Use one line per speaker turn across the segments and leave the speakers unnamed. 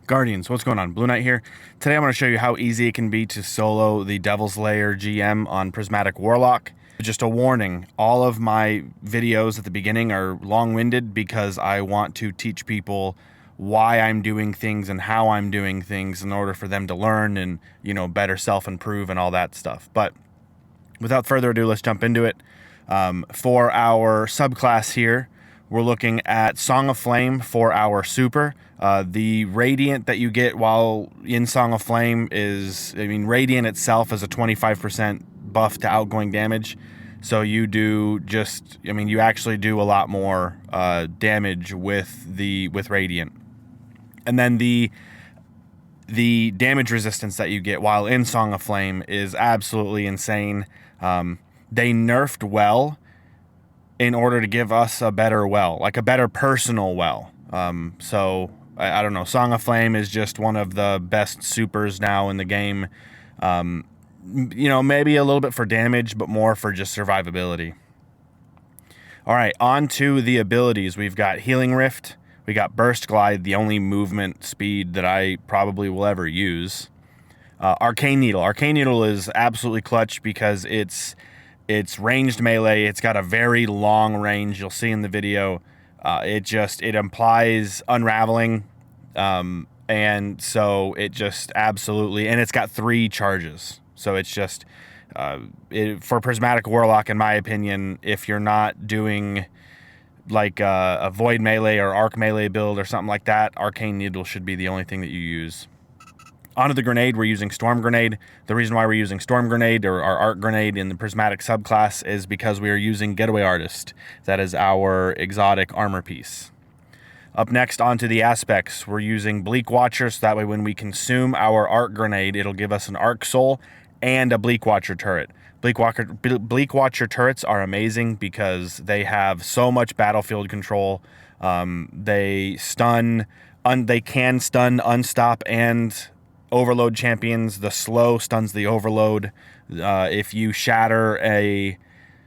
Guardians, what's going on? Blue Knight here. Today I'm going to show you how easy it can be to solo the Devil's Lair GM on Prismatic Warlock. Just a warning, all of my videos at the beginning are long-winded because I want to teach people why I'm doing things and how I'm doing things in order for them to learn and, you know, better self-improve and all that stuff. But without further ado, let's jump into it. For our subclass here, we're looking at Song of Flame for our super. The Radiant that you get while in Song of Flame is, Radiant itself is a 25% buff to outgoing damage. So you do just, you actually do a lot more damage with Radiant. And then the damage resistance that you get while in Song of Flame is absolutely insane. They nerfed well in order to give us a better well, like a better personal well. So I don't know. Song of Flame is just one of the best supers now in the game. Maybe a little bit for damage, but more for just survivability. All right, on to the abilities. We've got Healing Rift. We got Burst Glide, the only movement speed that I probably will ever use. Arcane Needle. Arcane Needle is absolutely clutch because it's ranged melee. It's got a very long range. You'll see in the video. It implies unraveling. And so it just absolutely, and it's got 3 charges. So it's just, for Prismatic Warlock, in my opinion, if you're not doing like a Void melee or Arc melee build or something like that, Arcane Needle should be the only thing that you use. Onto the grenade, we're using Storm Grenade. The reason why we're using Storm Grenade or our Arc Grenade in the Prismatic subclass is because we are using Getaway Artist. That is our exotic armor piece. Up next, onto the aspects, we're using Bleak Watcher, so that way when we consume our Arc Grenade, it'll give us an Arc Soul and a Bleak Watcher turret. Bleak Watcher turrets are amazing because they have so much battlefield control. They can stun, unstop, and overload champions. The slow stuns the overload. If you shatter a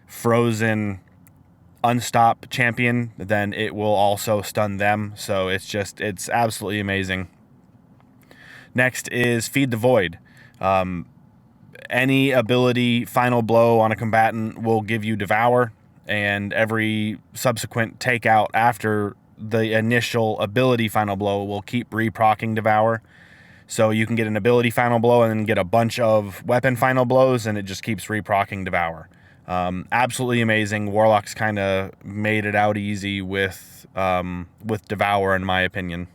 frozen unstop champion, then it will also stun them. So it's absolutely amazing. Next is Feed the Void. Any ability Final Blow on a combatant will give you Devour, and every subsequent takeout after the initial ability Final Blow will keep reproccing Devour. So you can get an ability Final Blow and then get a bunch of weapon Final Blows, and it just keeps reproccing Devour. Absolutely amazing. Warlock's kind of made it out easy with Devour, in my opinion.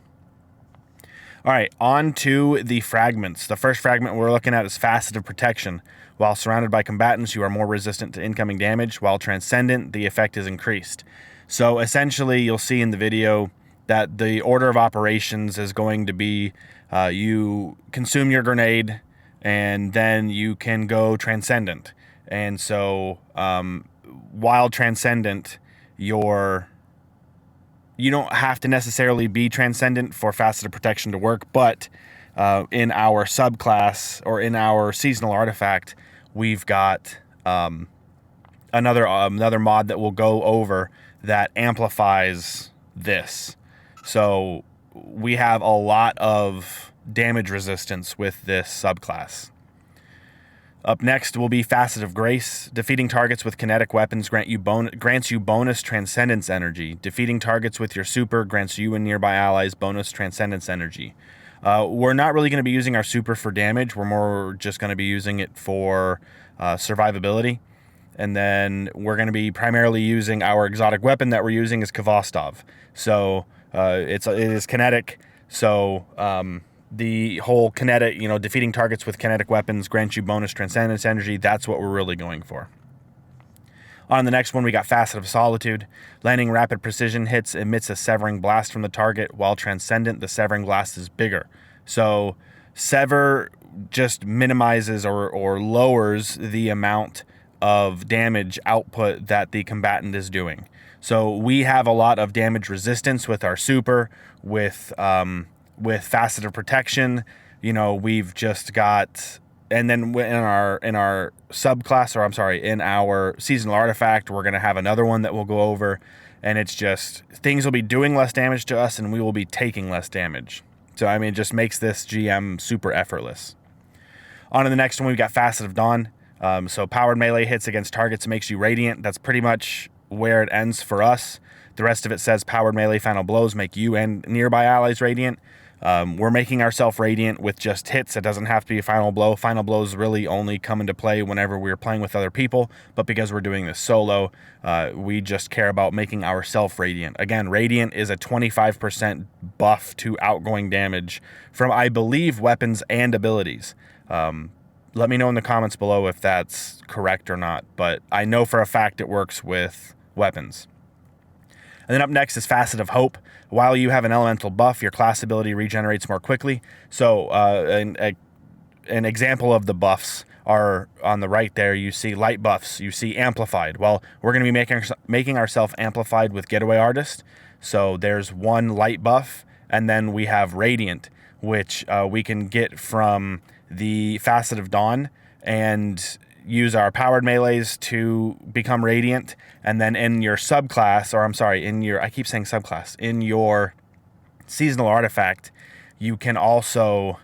All right, on to the fragments. The first fragment we're looking at is Faceted Protection. While surrounded by combatants, you are more resistant to incoming damage. While transcendent, the effect is increased. So essentially, you'll see in the video that the order of operations is going to be you consume your grenade, and then you can go transcendent. And so while transcendent, you don't have to necessarily be transcendent for Faceted Protection to work, but in our subclass or in our seasonal artifact, we've got another mod that we'll go over that amplifies this. So we have a lot of damage resistance with this subclass. Up next will be Facet of Grace. Defeating targets with kinetic weapons grants you bonus Transcendence energy. Defeating targets with your super grants you and nearby allies bonus Transcendence energy. We're not really going to be using our super for damage. We're more just going to be using it for survivability. And then we're going to be primarily using our exotic weapon that we're using is Kvostov. So it is kinetic. So the whole kinetic, defeating targets with kinetic weapons grants you bonus Transcendence energy. That's what we're really going for. On the next one, we got Facet of Solitude. Landing rapid precision hits emits a severing blast from the target, while transcendent, the severing blast is bigger. So sever just minimizes or lowers the amount of damage output that the combatant is doing. So we have a lot of damage resistance with our super, with Faceted Protection. We've just got, and then in our subclass, or I'm sorry, in our seasonal artifact, we're going to have another one that we'll go over, and it's just things will be doing less damage to us and we will be taking less damage. So, I mean, it just makes this GM super effortless. On to the next one, we've got Facet of Dawn. So powered melee hits against targets makes you radiant. That's pretty much where it ends for us. The rest of it says powered melee final blows make you and nearby allies radiant. We're making ourselves radiant with just hits. It doesn't have to be a final blow. Final blows really only come into play whenever we're playing with other people. But because we're doing this solo, we just care about making ourselves radiant. Again, radiant is a 25% buff to outgoing damage from, I believe, weapons and abilities. Let me know in the comments below if that's correct or not, but I know for a fact it works with weapons. And then up next is Facet of Hope. While you have an elemental buff, your class ability regenerates more quickly. So an example of the buffs are on the right there. You see light buffs, you see amplified. Well, we're going to be making ourselves amplified with Getaway Artist. So there's one light buff, and then we have Radiant, which we can get from the Facet of Dawn and use our powered melees to become radiant. And then in your subclass, or I'm sorry, in your, I keep saying subclass, in your seasonal artifact, you can also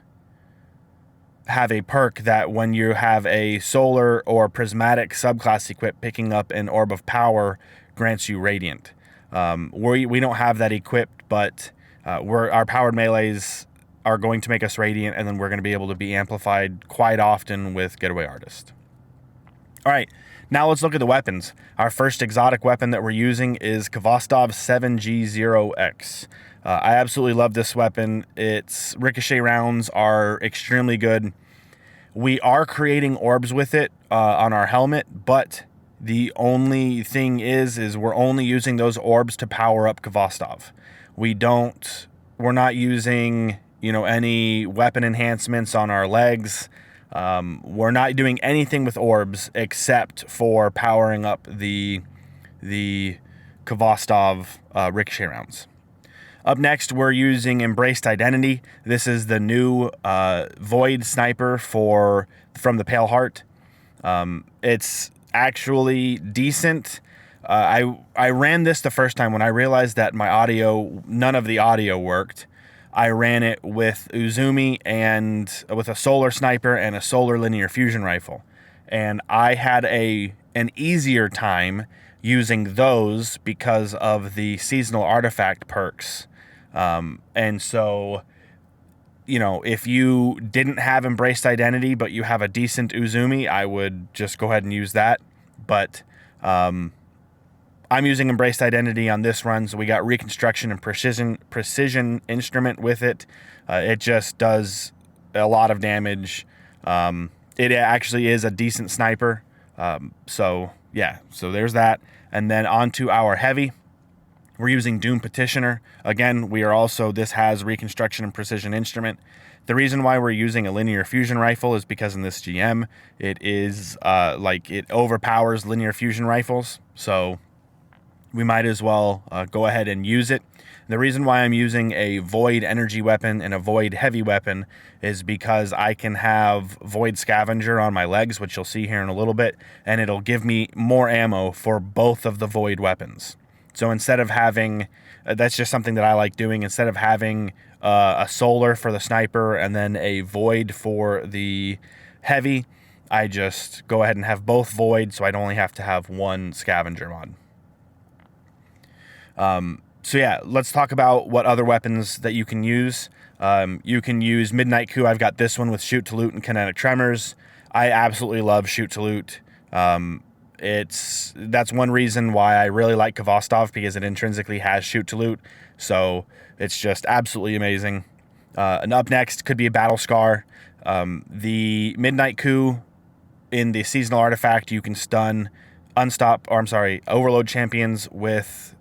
have a perk that when you have a solar or prismatic subclass equipped, picking up an orb of power grants you radiant. We don't have that equipped, but our powered melees are going to make us radiant, and then we're going to be able to be amplified quite often with Getaway Artist. All right, now let's look at the weapons. Our first exotic weapon that we're using is Kvostov's 7G0X. I absolutely love this weapon. Its ricochet rounds are extremely good. We are creating orbs with it on our helmet, but the only thing is we're only using those orbs to power up Kvostov. We're not using, any weapon enhancements on our legs. We're not doing anything with orbs except for powering up the Kvostov ricochet rounds. Up next, we're using Embraced Identity. This is the new Void Sniper from the Pale Heart. It's actually decent. I ran this the first time when I realized that none of the audio worked. I ran it with Uzumi and with a solar sniper and a solar linear fusion rifle. And I had an easier time using those because of the seasonal artifact perks. And so, if you didn't have Embraced Identity, but you have a decent Uzumi, I would just go ahead and use that. But I'm using Embraced Identity on this run, so we got Reconstruction and Precision Instrument with it. It just does a lot of damage. It actually is a decent sniper. So there's that. And then onto our heavy. We're using Doom Petitioner. Again, this has Reconstruction and Precision Instrument. The reason why we're using a linear fusion rifle is because in this GM, it is it overpowers linear fusion rifles. So we might as well go ahead and use it. The reason why I'm using a Void energy weapon and a Void heavy weapon is because I can have Void Scavenger on my legs, which you'll see here in a little bit, and it'll give me more ammo for both of the Void weapons. So instead of having, that's just something that I like doing, instead of having a solar for the sniper and then a Void for the heavy, I just go ahead and have both Void, so I'd only have to have one Scavenger mod. Let's talk about what other weapons that you can use. You can use Midnight Coup. I've got this one with Shoot to Loot and Kinetic Tremors. I absolutely love Shoot to Loot. That's one reason why I really like Kvostov, because it intrinsically has Shoot to Loot. So it's just absolutely amazing. And up next could be a Battle Scar. The Midnight Coup in the seasonal artifact, you can stun overload champions with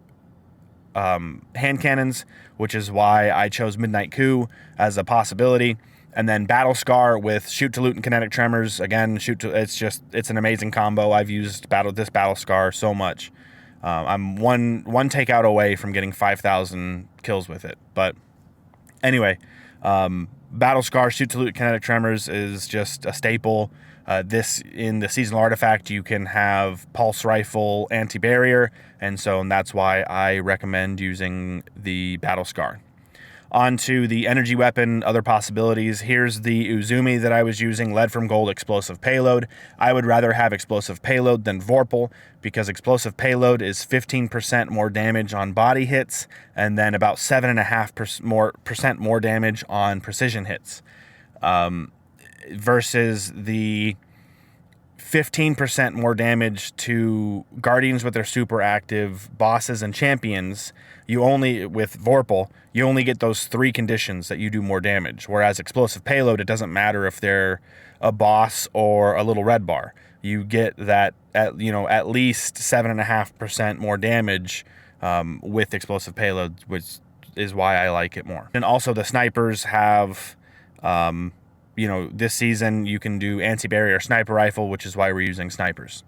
hand cannons, which is why I chose Midnight Coup as a possibility. And then Battle Scar with Shoot to Loot and Kinetic Tremors. Again, it's an amazing combo. I've used this Battle Scar so much. I'm one takeout away from getting 5,000 kills with it. But anyway, Battle Scar, Shoot to Loot, Kinetic Tremors is just a staple. This in the seasonal artifact, you can have Pulse Rifle Anti-Barrier, and that's why I recommend using the Battle Scar. Onto the energy weapon, other possibilities. Here's the Uzumi that I was using, lead from gold, explosive payload. I would rather have explosive payload than Vorpal, because explosive payload is 15% more damage on body hits, and then about 7.5% more damage on precision hits, versus the 15% more damage to Guardians with their super active, bosses and champions. You only, with Vorpal, you only get those 3 conditions that you do more damage. Whereas explosive payload, it doesn't matter if they're a boss or a little red bar. You get that at least 7.5% more damage with explosive payload, which is why I like it more. And also the snipers have this season you can do anti-barrier sniper rifle, which is why we're using snipers.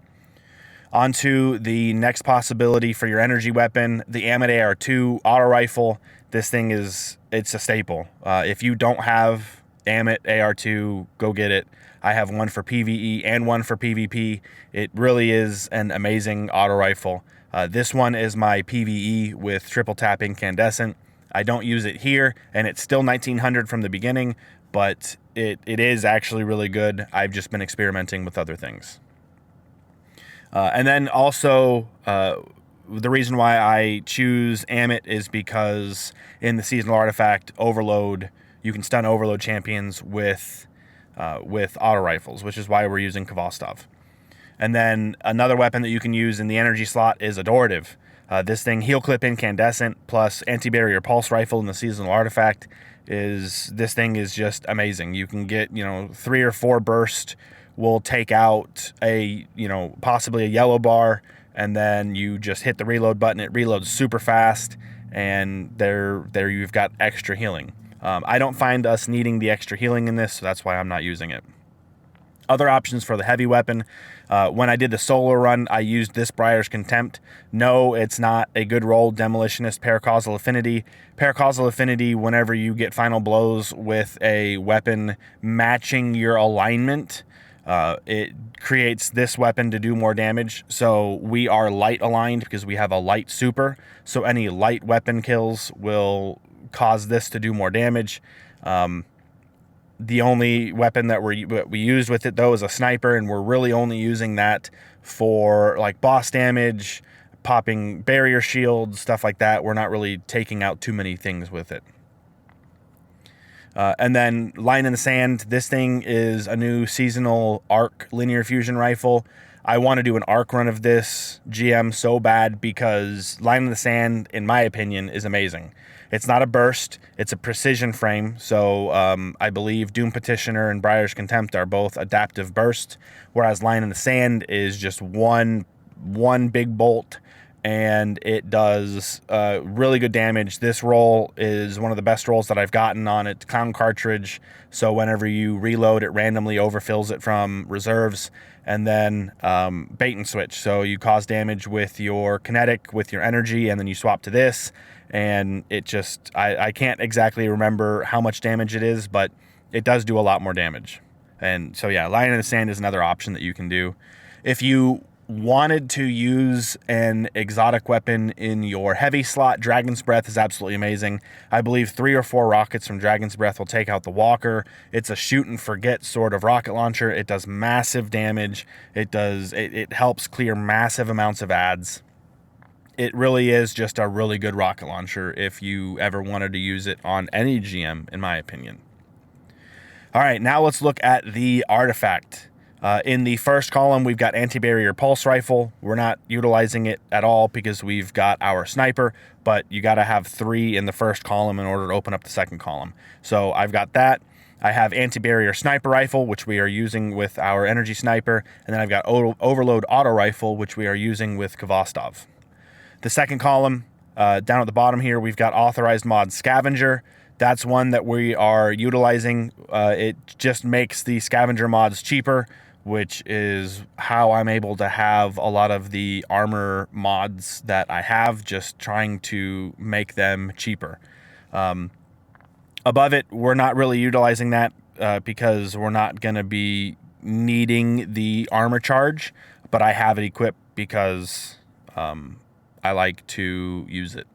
Onto the next possibility for your energy weapon, the s.a.b.e.r 2 auto rifle. This thing it's a staple. If you don't have s.a.b.e.r 2, go get it. I have one for PvE and one for PvP. It really is an amazing auto rifle. This one is my PvE with triple tap incandescent. I don't use it here, and it's still 1900 from the beginning, but it is actually really good. I've just been experimenting with other things. And then also, the reason why I choose Amit is because in the seasonal artifact Overload, you can stun Overload champions with auto rifles, which is why we're using Kvostov. And then another weapon that you can use in the energy slot is Adorative. This thing, heal clip incandescent plus anti-barrier pulse rifle in the seasonal artifact. This thing is just amazing. You can get 3 or 4 burst will take out possibly a yellow bar, and then you just hit the reload button. It reloads super fast, and there you've got extra healing. I don't find us needing the extra healing in this, so that's why I'm not using it. Other options for the heavy weapon. When I did the solo run, I used this Briar's Contempt. No, it's not a good roll. Demolitionist, Paracausal Affinity. Paracausal Affinity, whenever you get final blows with a weapon matching your alignment, it creates this weapon to do more damage. So we are light aligned because we have a light super. So any light weapon kills will cause this to do more damage. The only weapon that we used with it, though, is a sniper, and we're really only using that for like boss damage, popping barrier shields, stuff like that. We're not really taking out too many things with it. And then Line in the Sand. This thing is a new seasonal arc linear fusion rifle. I want to do an arc run of this GM so bad because Line in the Sand, in my opinion, is amazing. It's not a burst, it's a precision frame. So I believe Doom Petitioner and Briar's Contempt are both adaptive burst, whereas Line in the Sand is just one big bolt, and it does really good damage. This roll is one of the best rolls that I've gotten on it. Clown cartridge, so whenever you reload, it randomly overfills it from reserves. And then bait and switch, so you cause damage with your kinetic, with your energy, and then you swap to this, and it just, I can't exactly remember how much damage it is, but it does do a lot more damage. And so yeah, Line in the Sand is another option that you can do. If you wanted to use an exotic weapon in your heavy slot, Dragon's Breath is absolutely amazing. I believe 3 or 4 rockets from Dragon's Breath will take out the Walker. It's a shoot and forget sort of rocket launcher. It does massive damage. It helps clear massive amounts of ads. It really is just a really good rocket launcher if you ever wanted to use it on any GM, in my opinion. All right, now let's look at the artifact. In the first column, we've got anti-barrier pulse rifle. We're not utilizing it at all because we've got our sniper, but you got to have 3 in the first column in order to open up the second column. So I've got that. I have anti-barrier sniper rifle, which we are using with our energy sniper. And then I've got overload auto rifle, which we are using with Kvostov. The second column, down at the bottom here, we've got authorized mod scavenger. That's one that we are utilizing. It just makes the scavenger mods cheaper, which is how I'm able to have a lot of the armor mods that I have, just trying to make them cheaper. Above it, we're not really utilizing that because we're not going to be needing the armor charge, but I have it equipped because I like to use it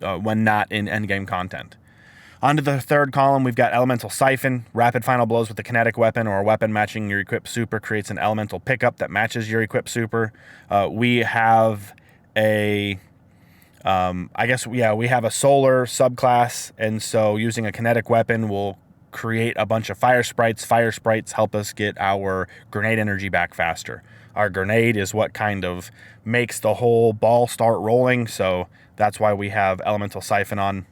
when not in endgame content. Onto the third column, we've got Elemental Siphon. Rapid final blows with a kinetic weapon or a weapon matching your equipped super creates an elemental pickup that matches your equipped super. We have a, we have a solar subclass, and so using a kinetic weapon will create a bunch of fire sprites. Fire sprites help us get our grenade energy back faster. Our grenade is what kind of makes the whole ball start rolling, so that's why we have Elemental Siphon on.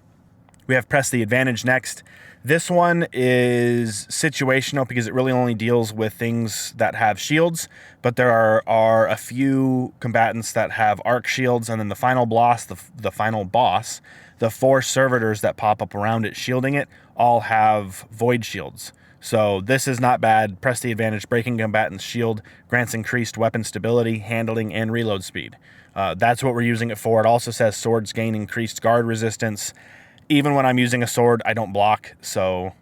We have Press the Advantage next. This one is situational because it really only deals with things that have shields, but there are a few combatants that have arc shields, and then the final boss, the 4 servitors that pop up around it shielding it all have void shields. So this is not bad. Press the Advantage. Breaking combatant's shield grants increased weapon stability, handling, and reload speed. That's what we're using it for. It also says swords gain increased guard resistance. Even when I'm using a sword, I don't block, so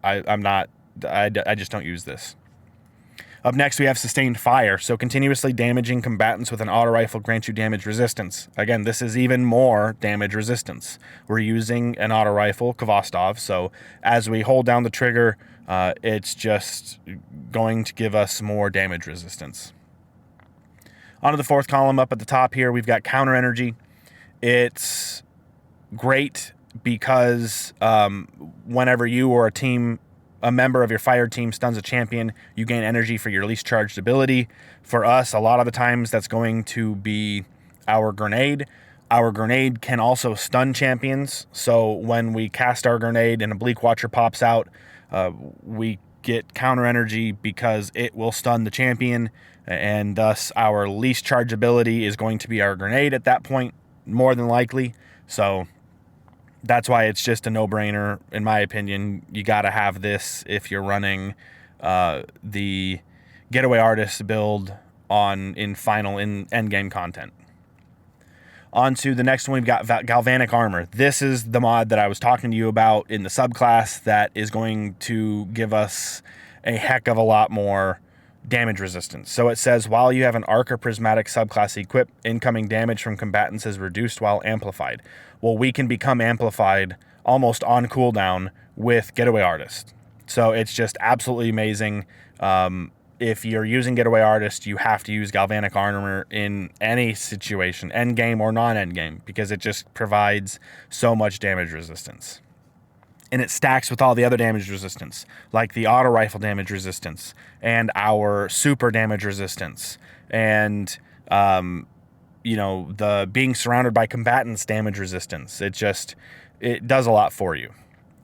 I just don't use this. Up next, we have Sustained Fire. So continuously damaging combatants with an auto rifle grants you damage resistance. Again, this is even more damage resistance. We're using an auto rifle, Kvostov, so as we hold down the trigger, it's just going to give us more damage resistance. Onto the fourth column up at the top here, we've got Counter Energy. It's great because whenever you or a member of your fire team stuns a champion, you gain energy for your least charged ability. For us, a lot of the times that's going to be our grenade. Our grenade can also stun champions, so when we cast our grenade and a Bleak Watcher pops out, we get counter energy because it will stun the champion, and thus our least charge ability is going to be our grenade at that point, more than likely. So that's why it's just a no-brainer, in my opinion. You got to have this if you're running the Getaway Artist build in endgame content. On to the next one, we've got Galvanic Armor. This is the mod that I was talking to you about in the subclass that is going to give us a heck of a lot more damage resistance. So it says, while you have an Arc or Prismatic subclass equipped, incoming damage from combatants is reduced while amplified. Well, we can become amplified almost on cooldown with Getaway Artist. So it's just absolutely amazing. If you're using Getaway Artist, you have to use Galvanic Armor in any situation, endgame or non-endgame, because it just provides so much damage resistance. And it stacks with all the other damage resistance, like the auto rifle damage resistance and our super damage resistance, and the being surrounded by combatants damage resistance. It does a lot for you.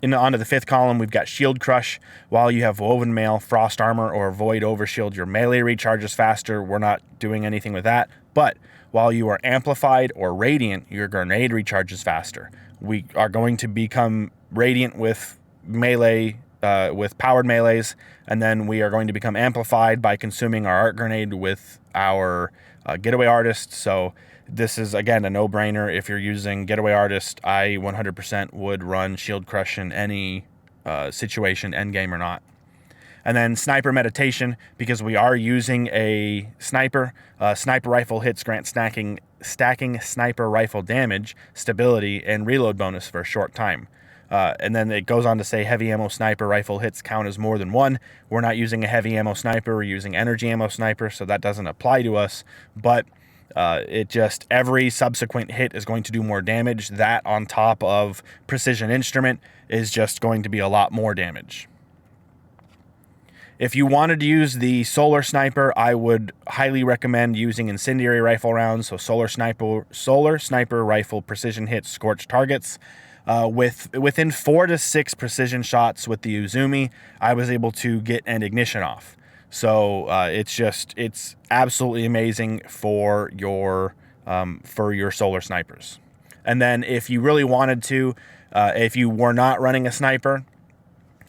Onto the fifth column, we've got Shield Crush. While you have Woven Mail, Frost Armor, or Void Overshield, your melee recharges faster. We're not doing anything with that. But while you are Amplified or Radiant, your grenade recharges faster. We are going to become Radiant with melee, with powered melees, and then we are going to become Amplified by consuming our Arc Grenade with our Getaway Artist. So this is, again, a no-brainer. If you're using Getaway Artist, I 100% would run Shield Crush in any situation, endgame or not. And then Sniper Meditation, because we are using a sniper. Sniper Rifle hits grant stacking sniper rifle damage, stability, and reload bonus for a short time. And then it goes on to say heavy ammo sniper rifle hits count as more than one. We're not using a heavy ammo sniper. We're using energy ammo sniper, so that doesn't apply to us. But every subsequent hit is going to do more damage. That on top of Precision Instrument is just going to be a lot more damage. If you wanted to use the Solar Sniper, I would highly recommend using Incendiary Rifle rounds. So Solar Sniper Rifle precision hits scorch targets. Within 4 to 6 precision shots with the Uzumi, I was able to get an ignition off. So it's absolutely amazing for your solar snipers. And then if you really wanted to, if you were not running a sniper,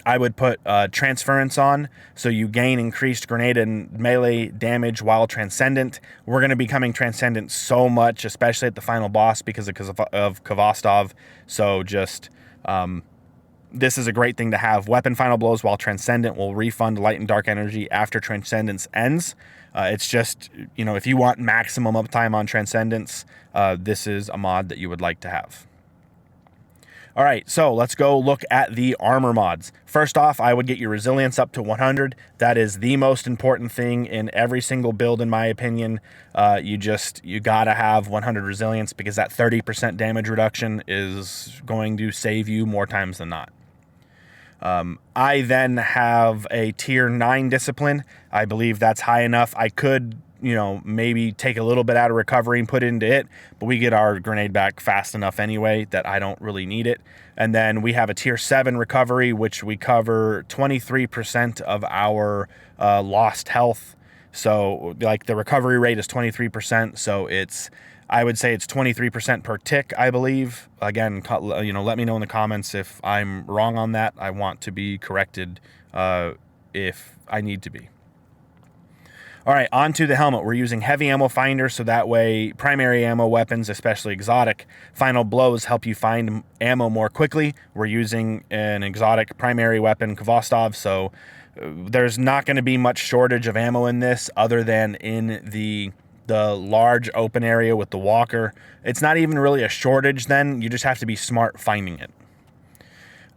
I would put Transference on, so you gain increased grenade and melee damage while Transcendent. We're going to be becoming Transcendent so much, especially at the final boss because of Kvostov. So this is a great thing to have. Weapon Final Blows while Transcendent will refund light and dark energy after Transcendence ends. It's just, if you want maximum uptime on Transcendence, this is a mod that you would like to have. All right, so let's go look at the armor mods. First off, I would get your resilience up to 100. That is the most important thing in every single build, in my opinion. You gotta have 100 resilience, because that 30% damage reduction is going to save you more times than not. I then have a tier 9 discipline. I believe that's high enough. I could, maybe take a little bit out of recovery and put it into it, but we get our grenade back fast enough anyway that I don't really need it. And then we have a tier 7 recovery, which we cover 23% of our lost health. So like the recovery rate is 23%. So I would say it's 23% per tick, I believe. Again, let me know in the comments if I'm wrong on that. I want to be corrected if I need to be. All right, on to the helmet. We're using heavy ammo finder, so that way primary ammo weapons, especially exotic, final blows help you find ammo more quickly. We're using an exotic primary weapon, Kvostov, so there's not going to be much shortage of ammo in this other than in the large open area with the walker. It's not even really a shortage then. You just have to be smart finding it.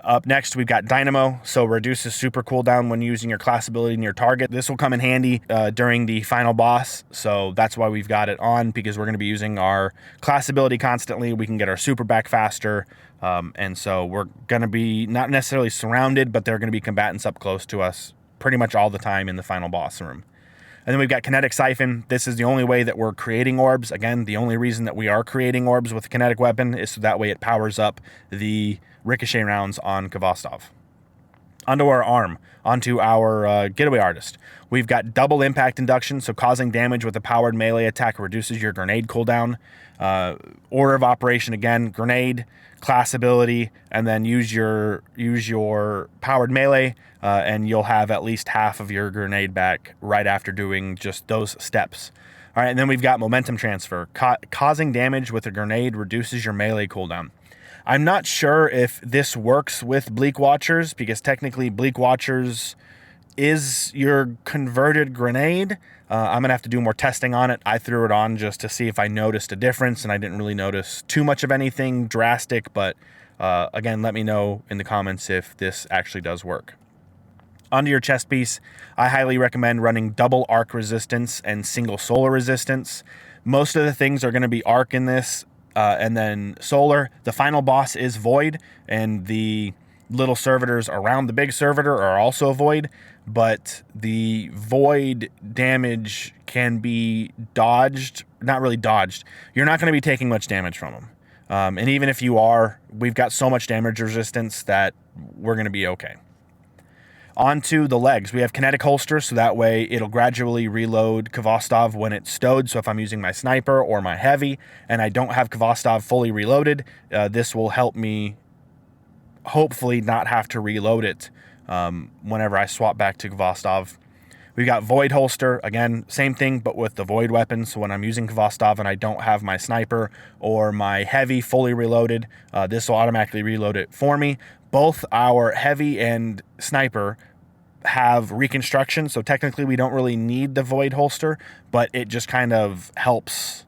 Up next, we've got Dynamo, so reduces super cooldown when using your class ability in your target. This will come in handy during the final boss, so that's why we've got it on, because we're going to be using our class ability constantly. We can get our super back faster, and so we're going to be not necessarily surrounded, but there are going to be combatants up close to us pretty much all the time in the final boss room. And then we've got Kinetic Siphon. This is the only way that we're creating orbs. Again, the only reason that we are creating orbs with a kinetic weapon is so that way it powers up the ricochet rounds on Kvostov. Onto our arm, onto our Getaway Artist. We've got double impact induction, so causing damage with a powered melee attack reduces your grenade cooldown. Order of operation again, grenade, class ability, and then use your powered melee, and you'll have at least half of your grenade back right after doing just those steps. All right, and then we've got momentum transfer. Causing damage with a grenade reduces your melee cooldown. I'm not sure if this works with Bleak Watchers, because technically Bleak Watchers is your converted grenade. I'm going to have to do more testing on it. I threw it on just to see if I noticed a difference, and I didn't really notice too much of anything drastic, but again, let me know in the comments if this actually does work. Onto your chest piece, I highly recommend running double arc resistance and single solar resistance. Most of the things are going to be arc in this, and then solar. The final boss is void, and the little servitors around the big servitor are also void, but the void damage can be dodged. Not really dodged. You're not going to be taking much damage from them. And even if you are, we've got so much damage resistance that we're going to be okay. Onto the legs, we have kinetic holster, so that way it'll gradually reload Kvostov when it's stowed. So if I'm using my sniper or my heavy and I don't have Kvostov fully reloaded, this will help me hopefully not have to reload it whenever I swap back to Kvostov. We've got void holster, again, same thing, but with the void weapon. So when I'm using Kvostov and I don't have my sniper or my heavy fully reloaded, this will automatically reload it for me. Both our heavy and sniper have reconstruction, so technically we don't really need the void holster, but it just kind of helps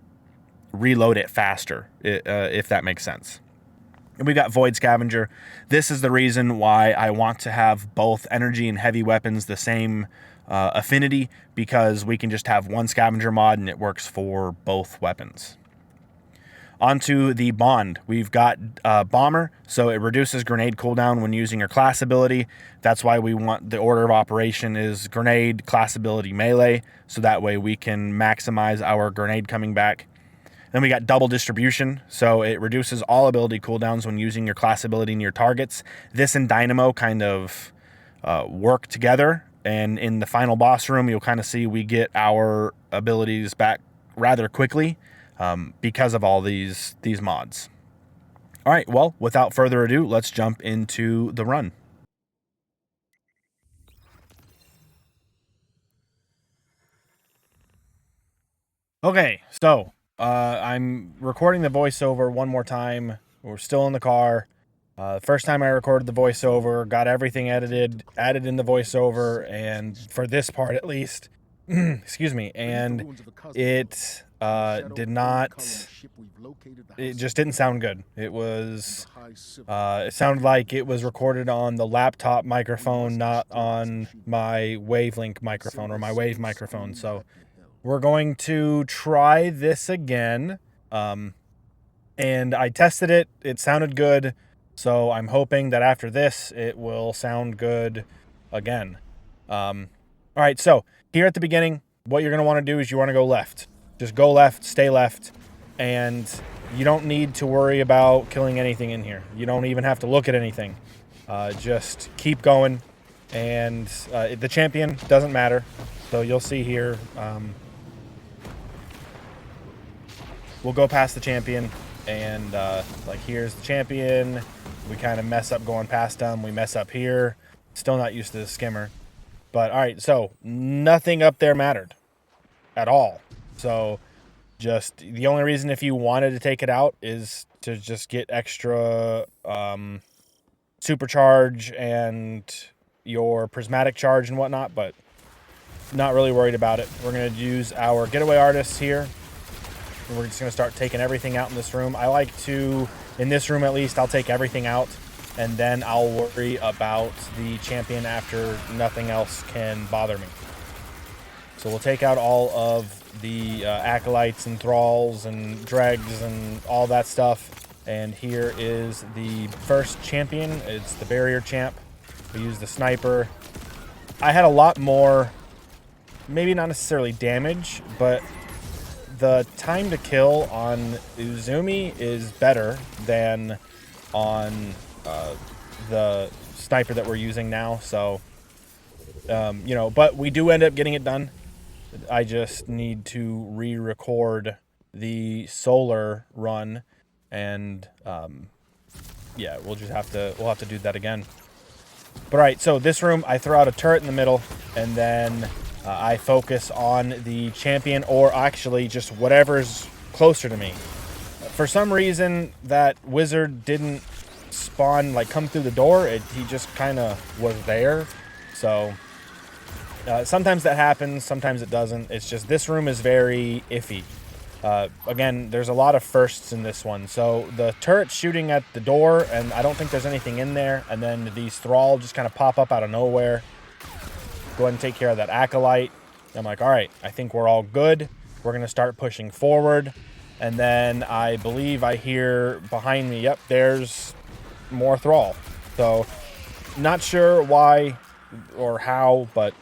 reload it faster, if that makes sense. And we've got Void Scavenger. This is the reason why I want to have both energy and heavy weapons the same affinity, because we can just have one scavenger mod and it works for both weapons. Onto the bond, we've got Bomber, so it reduces grenade cooldown when using your class ability. That's why we want the order of operation is grenade, class ability, melee, so that way we can maximize our grenade coming back. Then we got double distribution, so it reduces all ability cooldowns when using your class ability in your targets. This and Dynamo kind of work together, and in the final boss room, you'll kind of see we get our abilities back rather quickly because of all these mods. All right, well, without further ado, let's jump into the run. Okay, so I'm recording the voiceover one more time. We're still in the car. First time I recorded the voiceover, got everything added in the voiceover, and for this part at least, excuse me, and it did not, it just didn't sound good. It was, it sounded like it was recorded on the laptop microphone, not on my wavelength microphone or my wave microphone. So we're going to try this again. And I tested it. It sounded good. So I'm hoping that after this, it will sound good again. All right, so here at the beginning, what you're going to want to do is you want to go left. Just go left, stay left, and you don't need to worry about killing anything in here. You don't even have to look at anything. Just keep going, and the champion doesn't matter. So you'll see here, we'll go past the champion, and like here's the champion. We kind of mess up going past them. We mess up here. Still not used to the skimmer. But all right, so nothing up there mattered at all. So just the only reason if you wanted to take it out is to just get extra supercharge and your prismatic charge and whatnot, but not really worried about it. We're going to use our Getaway Artist here. And we're just going to start taking everything out in this room. I like to, in this room at least, I'll take everything out, and then I'll worry about the champion after nothing else can bother me. So we'll take out all of the acolytes and thralls and dregs and all that stuff. And here is the first champion. It's the barrier champ. We use the sniper. I had a lot more, maybe not necessarily damage, but the time to kill on Uzumi is better than on the sniper that we're using now. So, you know, but we do end up getting it done. I just need to re-record the solar run, and yeah, we'll have to do that again. But all right, so this room, I throw out a turret in the middle, and then I focus on the champion, or actually just whatever's closer to me. For some reason, that wizard didn't spawn, like come through the door. He just kind of was there. So sometimes that happens, sometimes it doesn't. It's just this room is very iffy. Again, there's a lot of firsts in this one. So the turret's shooting at the door, and I don't think there's anything in there. And then these thrall just kind of pop up out of nowhere. Go ahead and take care of that acolyte. I'm like, all right, I think we're all good. We're going to start pushing forward. And then I believe I hear behind me, yep, there's more thrall. So not sure why or how, but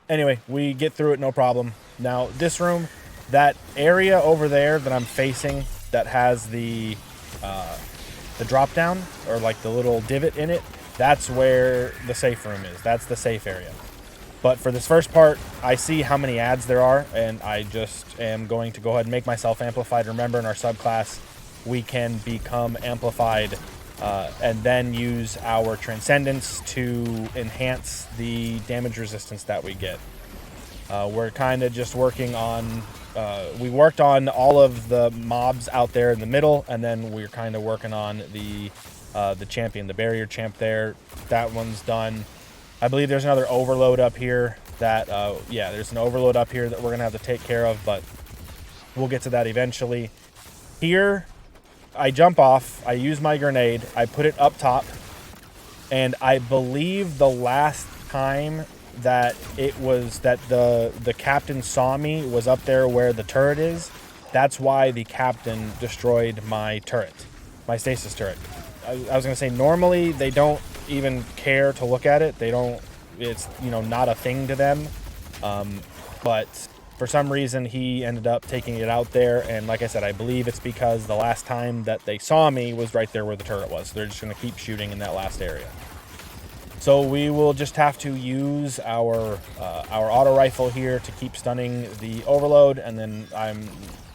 anyway, we get through it, no problem. Now, this room, that area over there that I'm facing that has the drop down, or like the little divot in it, that's where the safe room is. That's the safe area. But for this first part, I see how many ads there are, and I just am going to go ahead and make myself amplified. Remember, in our subclass, we can become amplified and then use our transcendence to enhance the damage resistance that we get. We're kind of just working on, we worked on all of the mobs out there in the middle, and then we're kind of working on the champion, the barrier champ there. That one's done. I believe there's another overload up here that, yeah, there's an overload up here that we're going to have to take care of, but we'll get to that eventually. Here, I jump off, I use my grenade, I put it up top, and I believe the last time that it was that the captain saw me was up there where the turret is. That's why the captain destroyed my turret, my stasis turret. I was going to say, normally they don't even care to look at it. They don't, it's, you know, not a thing to them. But for some reason he ended up taking it out there, and like I said, I believe it's because the last time that they saw me was right there where the turret was. So they're just going to keep shooting in that last area. So we will just have to use our auto rifle here to keep stunning the overload, and then I'm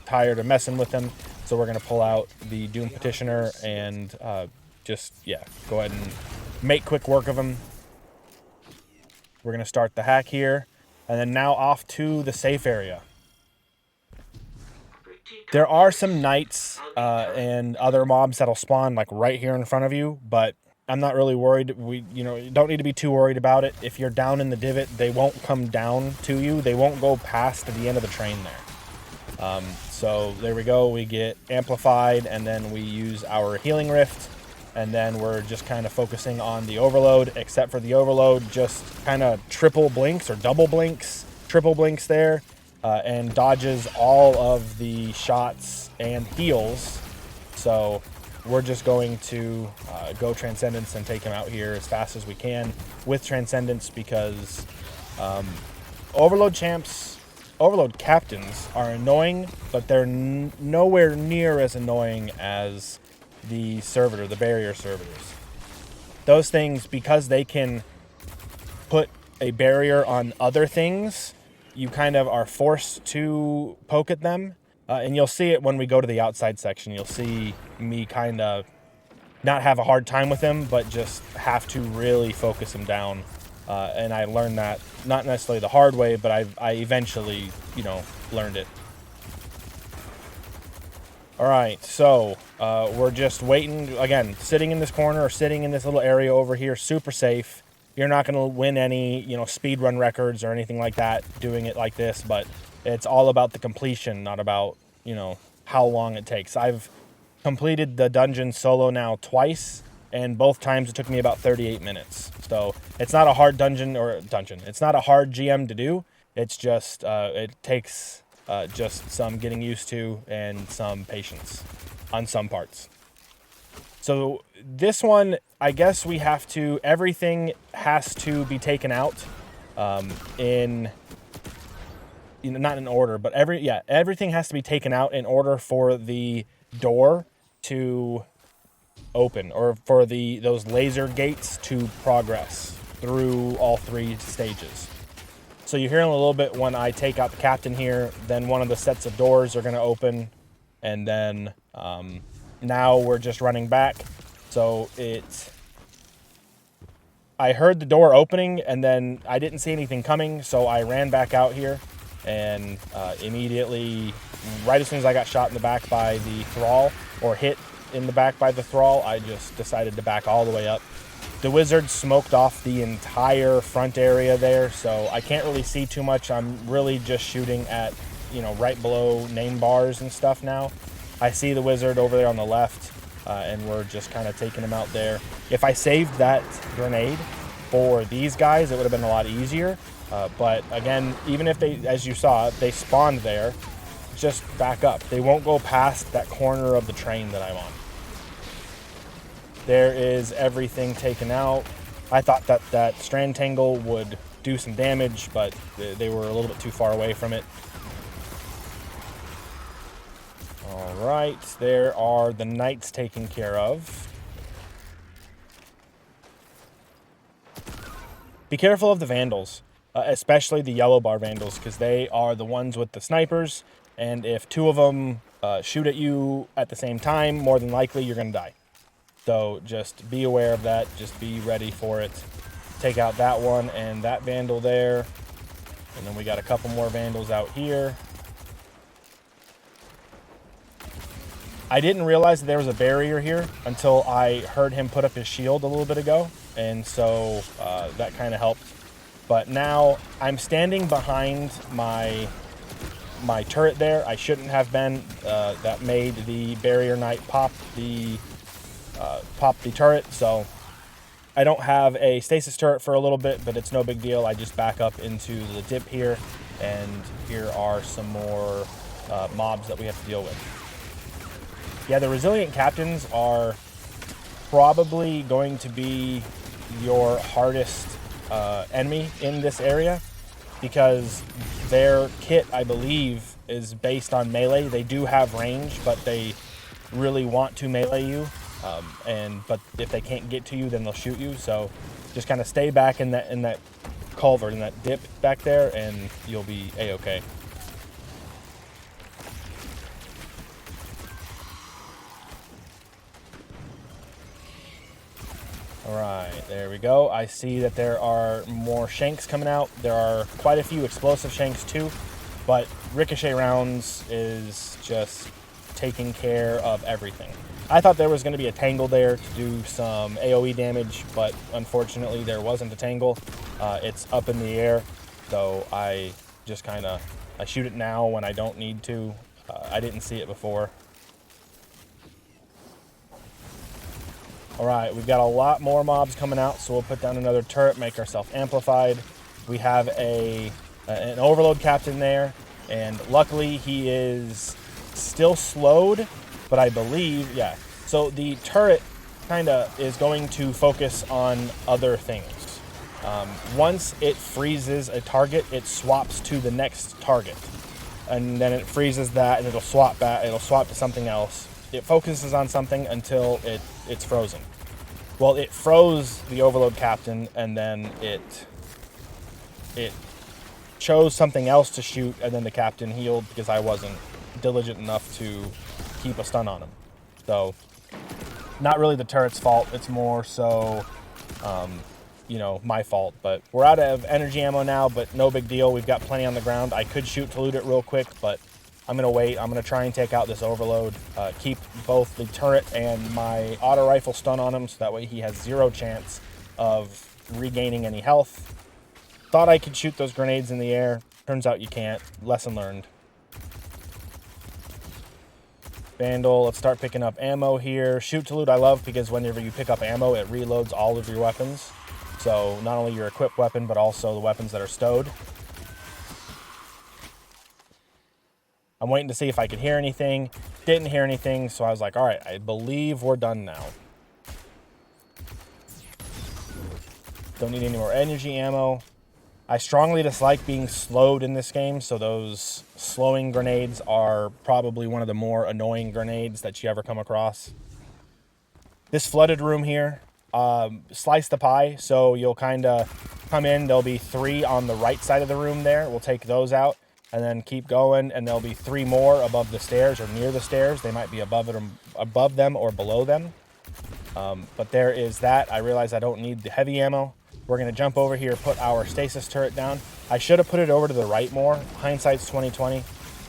tired of messing with them, so we're going to pull out the Doom Petitioner and just, yeah, go ahead and make quick work of him. We're going to start the hack here, and then now off to the safe area. There are some knights and other mobs that'll spawn like right here in front of you, but I'm not really worried. You don't need to be too worried about it. If you're down in the divot, they won't come down to you. They won't go past the end of the train there. So there we go, we get amplified, and then we use our healing rift, and then we're just kind of focusing on the overload, except for the overload just kind of triple blinks or double blinks, triple blinks there, and dodges all of the shots and heals. So we're just going to go Transcendence and take him out here as fast as we can with Transcendence, because Overload captains are annoying, but they're nowhere near as annoying as the servitor, the barrier servitors. Those things, because they can put a barrier on other things, you kind of are forced to poke at them. And you'll see it when we go to the outside section. You'll see me kind of not have a hard time with him, but just have to really focus him down. And I learned that not necessarily the hard way, but I eventually, learned it. All right, so we're just waiting, again, sitting in this corner or sitting in this little area over here, super safe. You're not going to win any, speed run records or anything like that doing it like this, but it's all about the completion, not about, how long it takes. I've completed the dungeon solo now twice, and both times it took me about 38 minutes. So it's not a hard dungeon. It's not a hard GM to do. It's just, it takes just some getting used to and some patience on some parts. So this one, I guess we have to, everything has to be taken out in, not in order, but everything has to be taken out in order for the door to open, or for those laser gates to progress through all 3 stages. So you're hearing a little bit when I take out the captain here, then one of the sets of doors are going to open, and then now we're just running back. So I heard the door opening, and then I didn't see anything coming, so I ran back out here, and immediately, right as soon as I got shot in the back by the thrall, or hit in the back by the thrall, I just decided to back all the way up. The wizard smoked off the entire front area there, so I can't really see too much. I'm really just shooting at, right below name bars and stuff now. I see the wizard over there on the left, and we're just kind of taking him out there. If I saved that grenade for these guys, it would have been a lot easier. But again, even if they, as you saw, they spawned there, just back up. They won't go past that corner of the train that I'm on. There is everything taken out. I thought that strand tangle would do some damage, but they were a little bit too far away from it. All right, there are the knights taken care of. Be careful of the vandals, especially the yellow bar vandals, because they are the ones with the snipers, and if 2 of them shoot at you at the same time, more than likely you're going to die. So just be aware of that. Just be ready for it. Take out that one and that vandal there. And then we got a couple more vandals out here. I didn't realize that there was a barrier here until I heard him put up his shield a little bit ago. And so that kind of helped. But now I'm standing behind my turret there. I shouldn't have been. That made the barrier knight pop the turret, so I don't have a stasis turret for a little bit, but it's no big deal. I just back up into the dip here, and here are some more mobs that we have to deal with. Yeah, the resilient captains are probably going to be your hardest enemy in this area, because their kit, I believe, is based on melee. They do have range, but they really want to melee you. But if they can't get to you, then they'll shoot you. So just kind of stay back in that culvert, in that dip back there, and you'll be a-okay. All right, there we go. I see that there are more shanks coming out. There are quite a few explosive shanks too, but ricochet rounds is just taking care of everything. I thought there was going to be a tangle there to do some AoE damage, but unfortunately there wasn't a tangle. It's up in the air, so I just kind of, I shoot it now when I don't need to. I didn't see it before. All right, we've got a lot more mobs coming out, so we'll put down another turret, make ourselves amplified. We have an overload captain there, and luckily he is still slowed, but I believe, yeah. So the turret kind of is going to focus on other things. Once it freezes a target, it swaps to the next target, and then it freezes that, and it'll swap back. It'll swap to something else. It focuses on something until it's frozen. Well, it froze the overload captain, and then it chose something else to shoot, and then the captain healed because I wasn't diligent enough to keep a stun on him. So, not really the turret's fault. It's more so, you know, my fault. But we're out of energy ammo now, but no big deal. We've got plenty on the ground. I could shoot to loot it real quick, but I'm going to wait. I'm going to try and take out this overload, keep both the turret and my auto rifle stun on him, so that way he has 0 chance of regaining any health. Thought I could shoot those grenades in the air. Turns out you can't. Lesson learned. Vandal, let's start picking up ammo here. Shoot to loot I love because whenever you pick up ammo, it reloads all of your weapons. So not only your equipped weapon, but also the weapons that are stowed. I'm waiting to see if I could hear anything. Didn't hear anything, so I was like, all right, I believe we're done now. Don't need any more energy ammo. I strongly dislike being slowed in this game, so those slowing grenades are probably one of the more annoying grenades that you ever come across. This flooded room here, slice the pie, so you'll kind of come in. There'll be 3 on the right side of the room there. We'll take those out. And then keep going, and there'll be 3 more above the stairs or near the stairs. They might be above them or below them. But there is that. I realize I don't need the heavy ammo. We're going to jump over here, put our stasis turret down. I should have put it over to the right more. Hindsight's 20/20.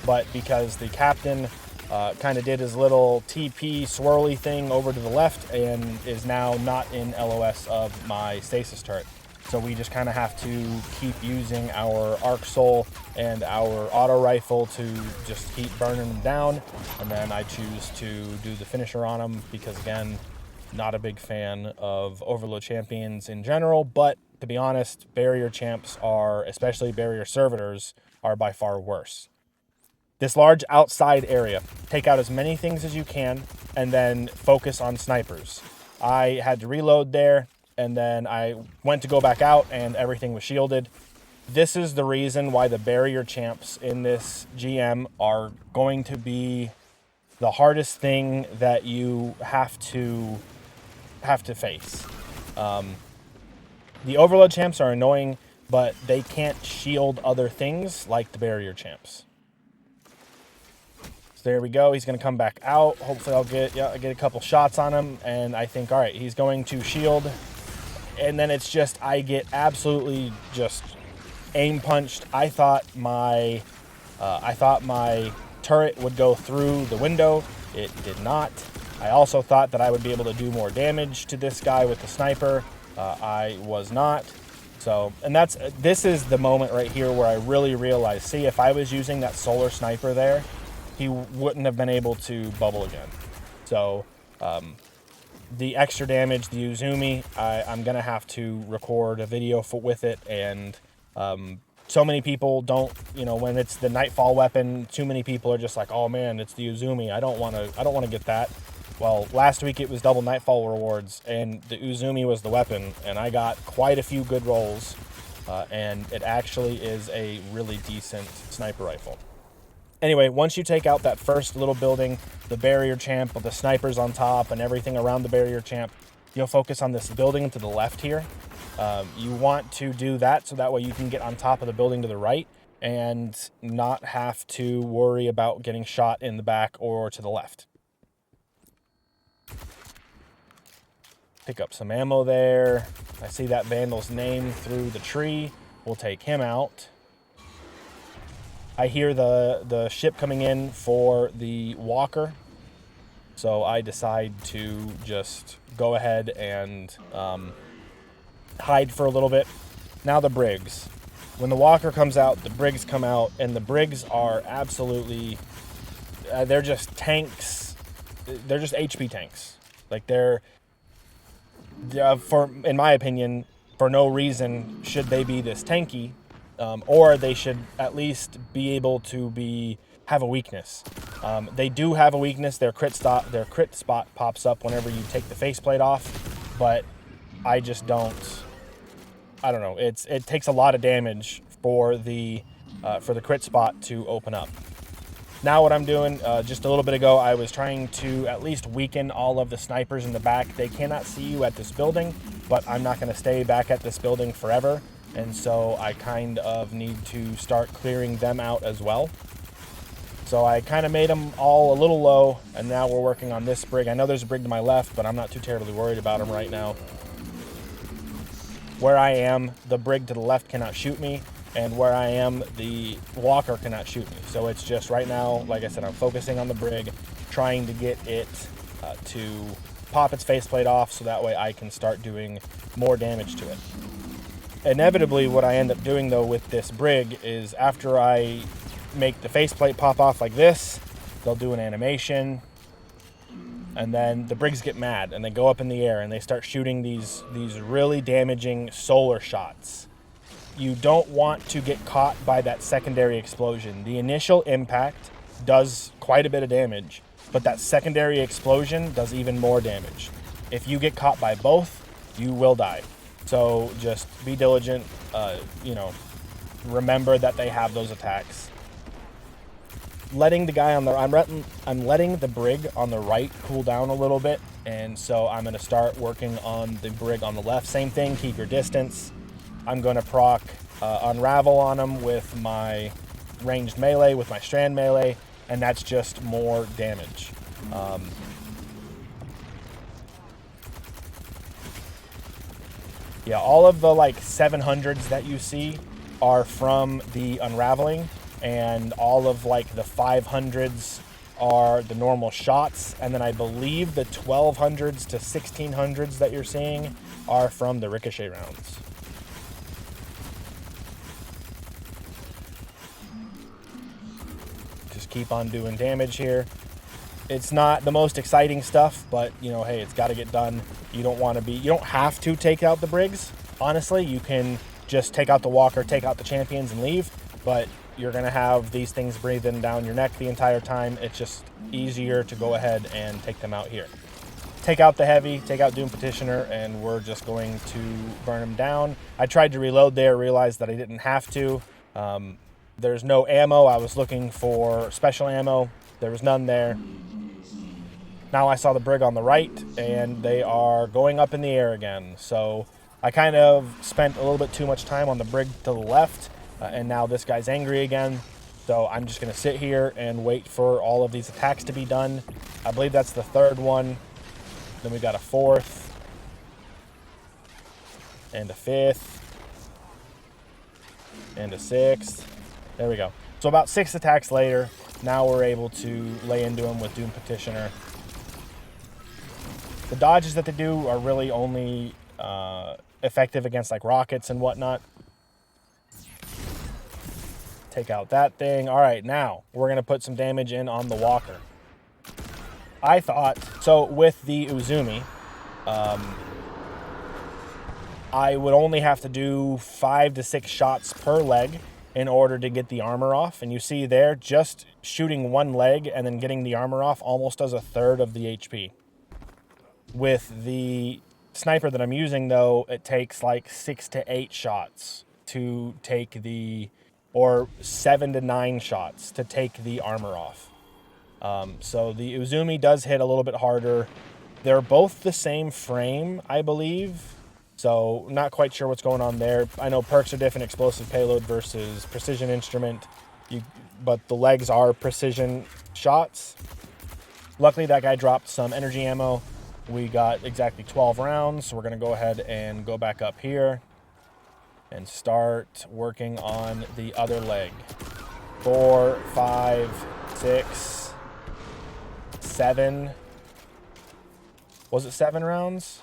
But because the captain kind of did his little TP swirly thing over to the left and is now not in LOS of my stasis turret. So we just kind of have to keep using our Arc Soul and our auto rifle to just keep burning them down. And then I choose to do the finisher on them because, again, not a big fan of Overload champions in general. But to be honest, barrier champs are, especially barrier servitors, are by far worse. This large outside area, take out as many things as you can and then focus on snipers. I had to reload there. And then I went to go back out and everything was shielded. This is the reason why the barrier champs in this GM are going to be the hardest thing that you have to face. The overload champs are annoying, but they can't shield other things like the barrier champs. So there we go. He's going to come back out. Hopefully I'll get a couple shots on him. And I think, all right, he's going to shield. And then it's just, I get absolutely just aim punched. I thought my turret would go through the window. It did not. I also thought that I would be able to do more damage to this guy with the sniper. I was not. So, and this is the moment right here where I really realized, see, if I was using that solar sniper there, he wouldn't have been able to bubble again. So, the extra damage, the Uzumi, I'm going to have to record a video with it. And so many people don't, when it's the Nightfall weapon, too many people are just like, oh man, it's the Uzumi. I don't want to get that. Well, last week it was double Nightfall rewards, and the Uzumi was the weapon. And I got quite a few good rolls. And it actually is a really decent sniper rifle. Anyway, once you take out that first little building, the barrier champ with the snipers on top and everything around the barrier champ, you'll focus on this building to the left here. You want to do that so that way you can get on top of the building to the right and not have to worry about getting shot in the back or to the left. Pick up some ammo there. I see that Vandal's name through the tree. We'll take him out. I hear the ship coming in for the walker, so I decide to just go ahead and hide for a little bit. Now the Brigs. When the walker comes out, the Brigs come out, and the Brigs are absolutely
they're just tanks. They're just HP tanks. Like they're for, in my opinion, for no reason should they be this tanky, or they should at least be able to have a weakness. They do have a weakness. Their crit spot pops up whenever you take the faceplate off, but I just don't. I don't know. It takes a lot of damage for the crit spot to open up. Now what I'm doing, just a little bit ago, I was trying to at least weaken all of the snipers in the back. They cannot see you at this building, but I'm not going to stay back at this building forever. And so I kind of need to start clearing them out as well. So I kind of made them all a little low, and now we're working on this Brig. I know there's a Brig to my left, but I'm not too terribly worried about him right now. Where I am, the Brig to the left cannot shoot me, and where I am, the Walker cannot shoot me. So it's just right now, like I said, I'm focusing on the Brig, trying to get it to pop its faceplate off so that way I can start doing more damage to it. Inevitably, what I end up doing, though, with this Brig is after I make the faceplate pop off like this, they'll do an animation, and then the Brigs get mad, and they go up in the air, and they start shooting these really damaging solar shots. You don't want to get caught by that secondary explosion. The initial impact does quite a bit of damage, but that secondary explosion does even more damage. If you get caught by both, you will die. So just be diligent, remember that they have those attacks. Letting the guy on the, I'm letting the Brig on the right cool down a little bit, and so I'm going to start working on the Brig on the left. Same thing, keep your distance. I'm going to proc Unravel on him with my ranged melee, with my strand melee, and that's just more damage. Yeah, all of the like 700s that you see are from the Unraveling, and all of like the 500s are the normal shots, and then I believe the 1200s to 1600s that you're seeing are from the ricochet rounds. Just keep on doing damage here. It's not the most exciting stuff, but hey, it's got to get done. You don't have to take out the Brigs. Honestly, you can just take out the Walker, take out the champions and leave, but you're going to have these things breathing down your neck the entire time. It's just easier to go ahead and take them out here. Take out the heavy, take out Doom Petitioner, and we're just going to burn him down. I tried to reload there, realized that I didn't have to. There's no ammo. I was looking for special ammo. There was none there. Now I saw the Brig on the right, and they are going up in the air again. So I kind of spent a little bit too much time on the Brig to the left, and now this guy's angry again. So I'm just going to sit here and wait for all of these attacks to be done. I believe that's the third one. Then we got a fourth, and a fifth, and a sixth. There we go. So about 6 attacks later, now we're able to lay into him with Doom Petitioner. The dodges that they do are really only effective against like rockets and whatnot. Take out that thing. All right, now we're going to put some damage in on the Walker. I thought, so with the Uzumi, I would only have to do 5 to 6 shots per leg in order to get the armor off. And you see there, just shooting one leg and then getting the armor off almost does a third of the HP. With the sniper that I'm using, though, it takes like 6 to 8 shots to take the, or 7 to 9 shots to take the armor off. So the Uzumi does hit a little bit harder. They're both the same frame, I believe. So not quite sure what's going on there. I know perks are different, explosive payload versus precision instrument, but the legs are precision shots. Luckily, that guy dropped some energy ammo. We got exactly 12 rounds, so we're going to go ahead and go back up here and start working on the other leg. 4, 5, 6, 7. Was it 7 rounds?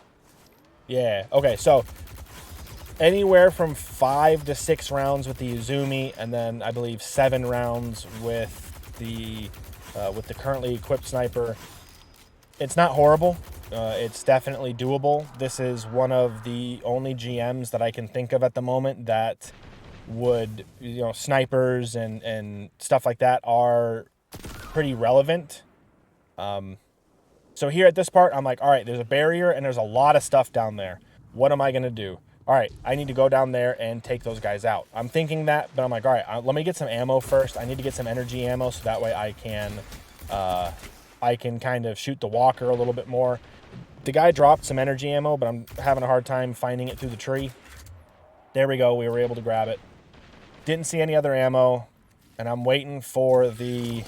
Yeah. Okay, so anywhere from 5 to 6 rounds with the Uzumi, and then I believe 7 rounds with the with the currently equipped sniper. It's not horrible. It's definitely doable. This is one of the only GMs that I can think of at the moment that would, snipers and stuff like that are pretty relevant. So here at this part, I'm like, all right, there's a barrier and there's a lot of stuff down there. What am I going to do? All right, I need to go down there and take those guys out. I'm thinking that, but I'm like, all right, let me get some ammo first. I need to get some energy ammo so that way I can kind of shoot the walker a little bit more. The guy dropped some energy ammo, but I'm having a hard time finding it through the tree. There we go. We were able to grab it. Didn't see any other ammo, and I'm waiting for the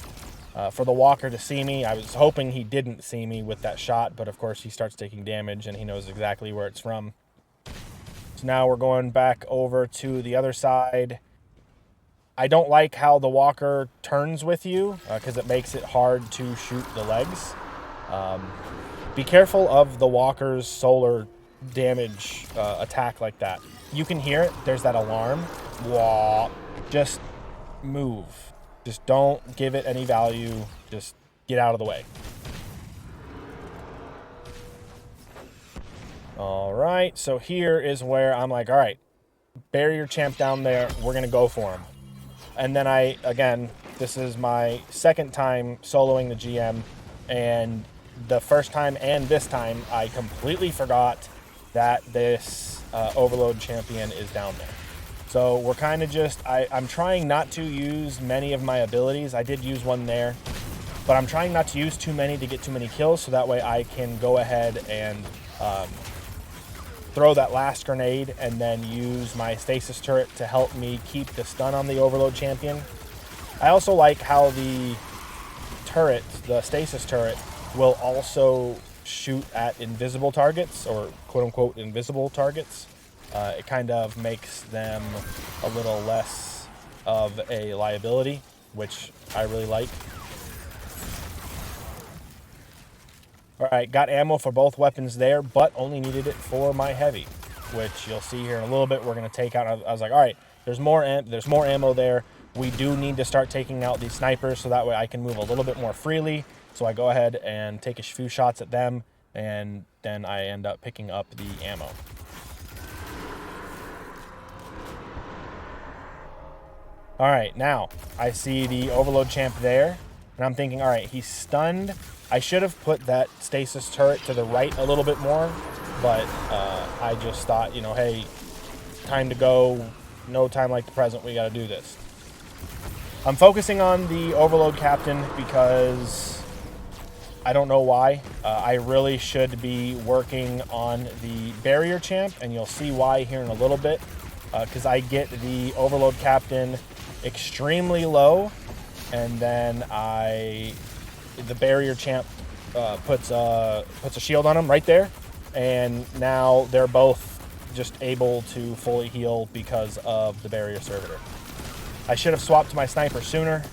walker to see me. I was hoping he didn't see me with that shot, but of course he starts taking damage and he knows exactly where it's from. So now we're going back over to the other side. I don't like how the walker turns with you because it makes it hard to shoot the legs. Be careful of the walker's solar damage attack like that. You can hear it. There's that alarm. Wah. Just move. Just don't give it any value. Just get out of the way. All right, so here is where I'm like, all right, barrier champ down there. We're going to go for him. And then again, this is my second time soloing the GM, and the first time and this time, I completely forgot that this Overload champion is down there. So we're kind of just, I'm trying not to use many of my abilities. I did use one there, but I'm trying not to use too many to get too many kills, so that way I can go ahead and throw that last grenade and then use my stasis turret to help me keep the stun on the Overload champion. I also like how the turret, the stasis turret, will also shoot at invisible targets, or quote-unquote invisible targets. It kind of makes them a little less of a liability, which I really like. All right, got ammo for both weapons there, but only needed it for my heavy, which you'll see here in a little bit. We're going to take out. I was like, all right, there's more ammo there. We do need to start taking out these snipers so that way I can move a little bit more freely. So I go ahead and take a few shots at them, and then I end up picking up the ammo. All right, now I see the Overload champ there, and I'm thinking, all right, he's stunned. I should have put that stasis turret to the right a little bit more, but I just thought, hey, time to go. No time like the present. We got to do this. I'm focusing on the Overload captain because I don't know why. I really should be working on the barrier champ, and you'll see why here in a little bit, because I get the Overload captain extremely low, and then the barrier champ puts a shield on him right there, and now they're both just able to fully heal because of the barrier servitor. I should have swapped to my sniper sooner.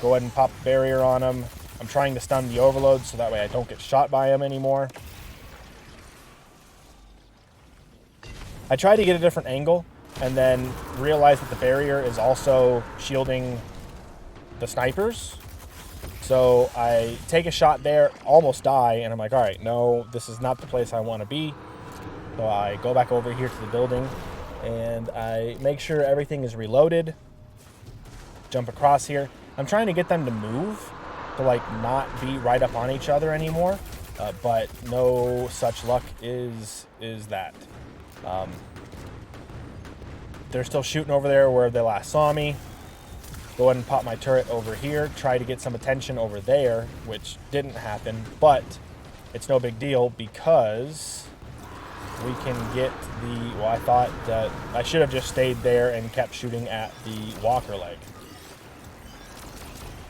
Go ahead and pop the barrier on him. I'm trying to stun the Overload so that way I don't get shot by him anymore. I tried to get a different angle and then realized that the barrier is also shielding the snipers. So I take a shot there, almost die, and I'm like, all right, no, this is not the place I want to be. So I go back over here to the building, and I make sure everything is reloaded. Jump across here. I'm trying to get them to move, to not be right up on each other anymore, but no such luck is that. They're still shooting over there where they last saw me. Go ahead and pop my turret over here, try to get some attention over there, which didn't happen, but it's no big deal because we can get I thought that I should have just stayed there and kept shooting at the walker leg.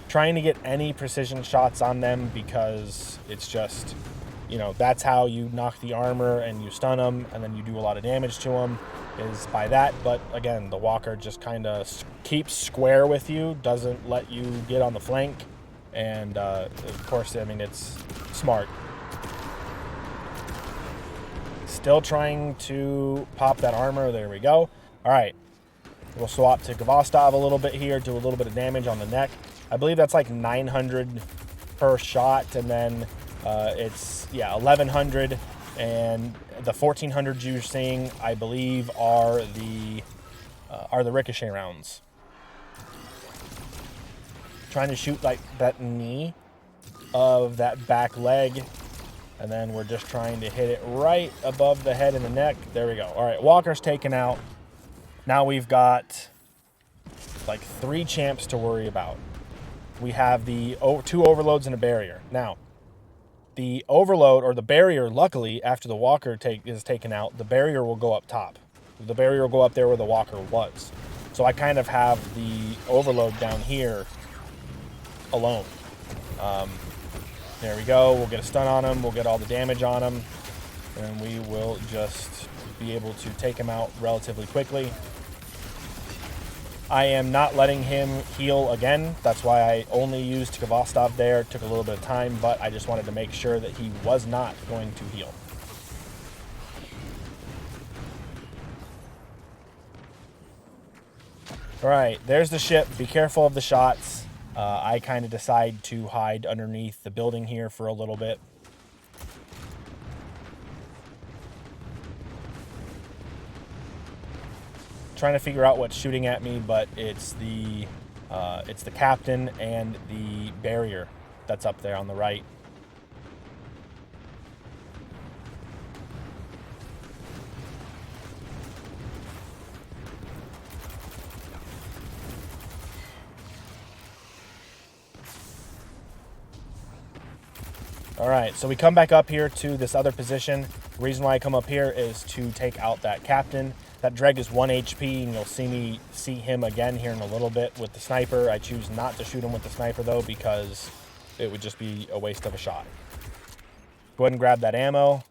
Trying to get any precision shots on them because it's just, that's how you knock the armor and you stun them and then you do a lot of damage to them, is by that. But again, the walker just kind of keeps square with you, doesn't let you get on the flank, and of course, it's smart. Still trying to pop that armor. There we go. All right, we'll swap to Gvostov a little bit here, do a little bit of damage on the neck. I believe that's like 900 per shot, and then it's 1100, and the 1400 you're seeing, I believe, are the ricochet rounds. Trying to shoot like that knee of that back leg, and then we're just trying to hit it right above the head and the neck. There we go. All right, Walker's taken out. Now we've got like 3 champs to worry about. We have the 2 overloads and a barrier. Now, the overload or the barrier, luckily, after the walker is taken out, the barrier will go up top. The barrier will go up there where the walker was. So I kind of have the overload down here alone. There we go. We'll get a stun on him. We'll get all the damage on him. And we will just be able to take him out relatively quickly. I am not letting him heal again. That's why I only used Kvostov there. It took a little bit of time, but I just wanted to make sure that he was not going to heal. All right, there's the ship. Be careful of the shots. I kind of decide to hide underneath the building here for a little bit. Trying to figure out what's shooting at me, but it's the captain and the barrier that's up there on the right. All right, so we come back up here to this other position. The reason why I come up here is to take out that captain. That Dreg is 1 HP, and you'll see him again here in a little bit with the sniper. I choose not to shoot him with the sniper, though, because it would just be a waste of a shot. Go ahead and grab that ammo.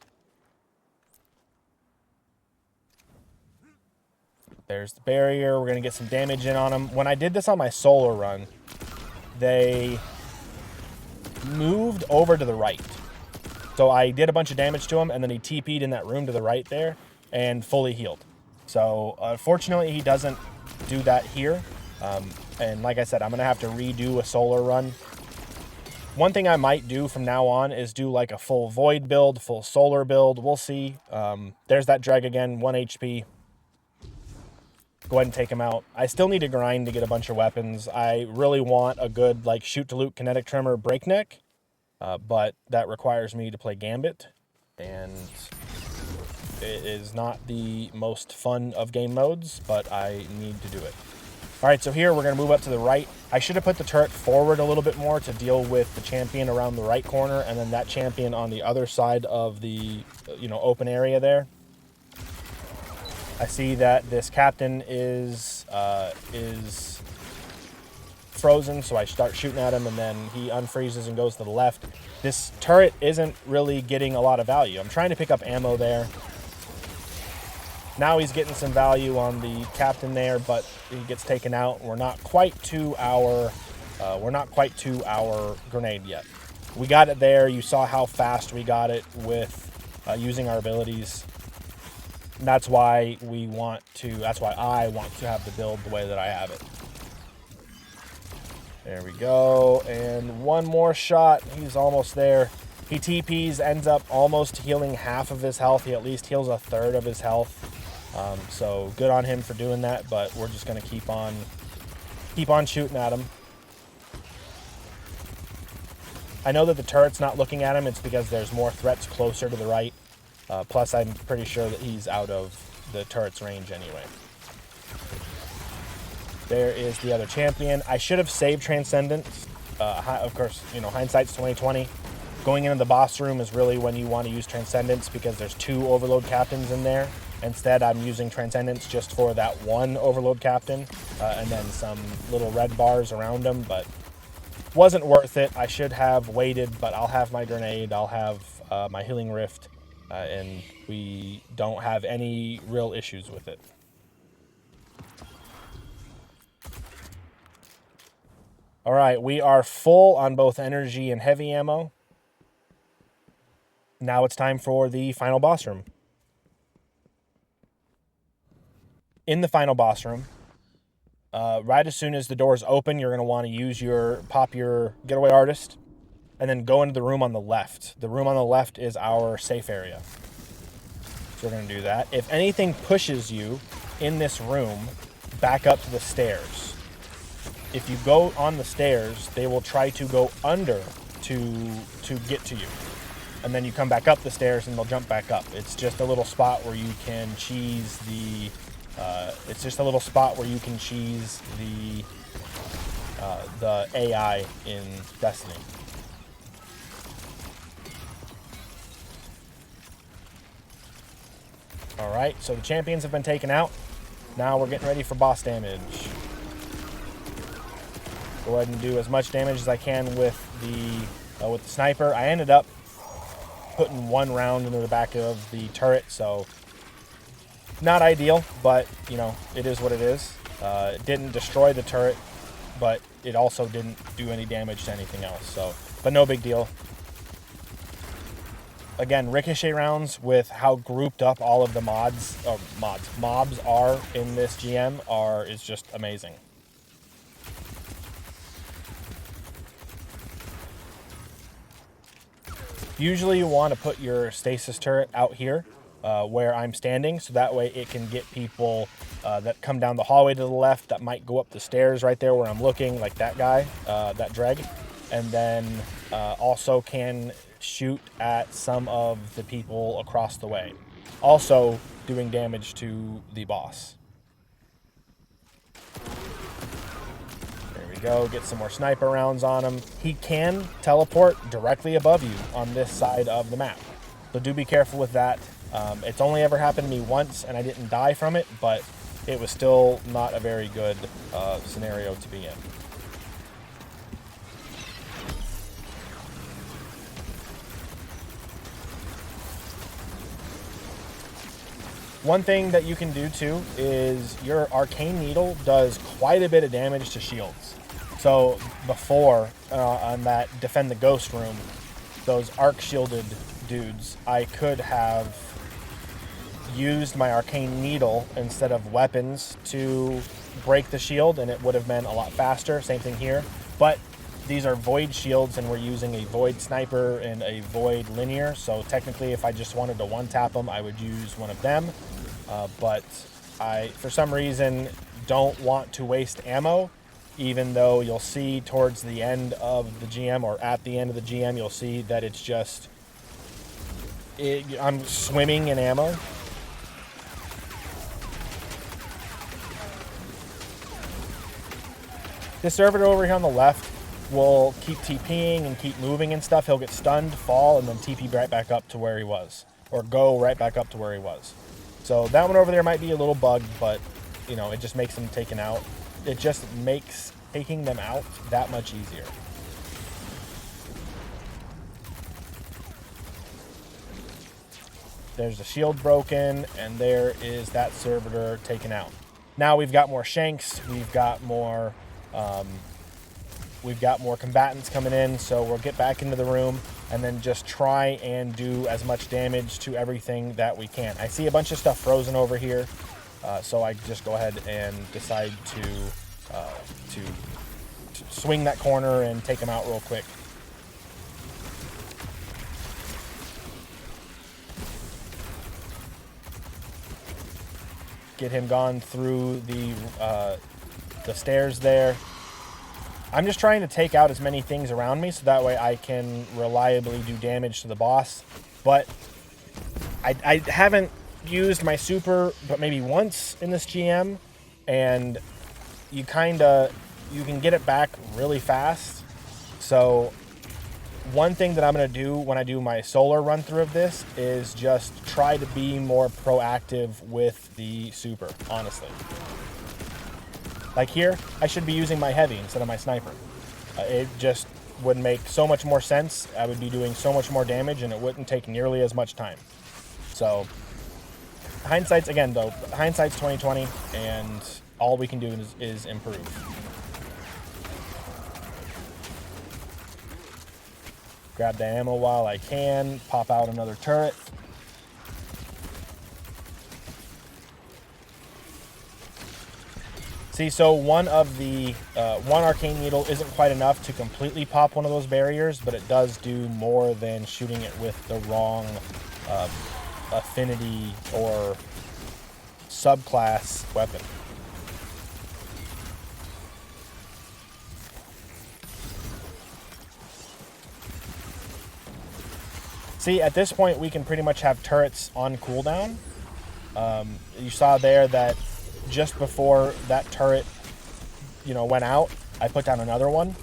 There's the barrier. We're going to get some damage in on him. When I did this on my solo run, they moved over to the right. So I did a bunch of damage to him, and then he TP'd in that room to the right there and fully healed. So unfortunately, he doesn't do that here. And like I said, I'm going to have to redo a solar run. One thing I might do from now on is do like a full void build, full solar build. We'll see. There's that Dreg again, 1 HP. Go ahead and take him out. I still need to grind to get a bunch of weapons. I really want a good like shoot to loot kinetic tremor breakneck, but that requires me to play Gambit, and it is not the most fun of game modes, but I need to do it. All right, so here we're going to move up to the right. I should have put the turret forward a little bit more to deal with the champion around the right corner, and then that champion on the other side of the open area there. I see that this captain is frozen, so I start shooting at him, and then he unfreezes and goes to the left. This turret isn't really getting a lot of value. I'm trying to pick up ammo there. Now he's getting some value on the captain there, but he gets taken out. We're not quite to our grenade yet. We got it there. You saw how fast we got it with using our abilities. And that's why I want to have the build the way that I have it. There we go. And one more shot. He's almost there. He TPs, ends up almost healing half of his health. He at least heals a third of his health. So good on him for doing that, but we're just going to keep on shooting at him. I know that the turret's not looking at him. It's because there's more threats closer to the right. Plus, I'm pretty sure that he's out of the turret's range anyway. There is the other champion. I should have saved Transcendence. Of course, hindsight's 2020. Going into the boss room is really when you want to use Transcendence because there's 2 overload captains in there. Instead, I'm using Transcendence just for that 1 overload captain and then some little red bars around him, but wasn't worth it. I should have waited, but I'll have my grenade. I'll have my healing rift. And we don't have any real issues with it. All right, we are full on both energy and heavy ammo. Now it's time for the final boss room. In the final boss room, right as soon as the doors open, you're going to want to use pop your Getaway Artist, and then go into the room on the left. The room on the left is our safe area. So we're going to do that. If anything pushes you in this room, back up to the stairs. If you go on the stairs, they will try to go under to get to you. And then you come back up the stairs and they'll jump back up. It's just a little spot where you can cheese the AI in Destiny. All right, so the champions have been taken out. Now we're getting ready for boss damage. Go ahead and do as much damage as I can with the sniper. I ended up putting 1 round into the back of the turret, so not ideal, but you know, it is what it is. It didn't destroy the turret, but it also didn't do any damage to anything else. So, but no big deal. Again, ricochet rounds with how grouped up all of the mobs are in this GM is just amazing. Usually you want to put your stasis turret out here where I'm standing, so that way it can get people that come down the hallway to the left that might go up the stairs right there where I'm looking, like that guy, that Dreg, and then also can shoot at some of the people across the way, also doing damage to the boss. There we go, get some more sniper rounds on him. He can teleport directly above you on this side of the map, so do be careful with that. It's only ever happened to me once and I didn't die from it, but it was still not a very good scenario to be in. One thing that you can do too is your arcane needle does quite a bit of damage to shields. So before on that defend the ghost room, those arc shielded dudes, I could have used my arcane needle instead of weapons to break the shield, and it would have been a lot faster. Same thing here, but these are void shields and we're using a void sniper and a void linear, so technically if I just wanted to one tap them, I would use one of them, but I for some reason don't want to waste ammo, even though you'll see towards the end of the GM, or at the end of the GM, you'll see that it's just I'm swimming in ammo. This servitor over here on the left will keep TPing and keep moving and stuff. He'll get stunned, fall, and then TP right back up to where he was, or go right back up to where he was. So that one over there might be a little bugged, but you know, it just makes them taken out. It just makes taking them out that much easier. There's the shield broken, and there is that servitor taken out. Now we've got more shanks, we've got more combatants coming in, so we'll get back into the room and then just try and do as much damage to everything that we can. I see a bunch of stuff frozen over here, so I just go ahead and decide to swing that corner and take them out real quick. Get him gone through the stairs there. I'm just trying to take out as many things around me so that way I can reliably do damage to the boss. But I haven't used my super but maybe once in this GM, and you can get it back really fast. So one thing that I'm going to do when I do my solar run through of this is just try to be more proactive with the super, honestly. Like here, I should be using my heavy instead of my sniper. It just would make so much more sense. I would be doing so much more damage and it wouldn't take nearly as much time. So hindsight's 2020, and all we can do is improve. Grab the ammo while I can, pop out another turret. See, so one arcane needle isn't quite enough to completely pop one of those barriers, but it does do more than shooting it with the wrong affinity or subclass weapon. See, at this point, we can pretty much have turrets on cooldown. You saw there that just before that turret, went out, I put down another one.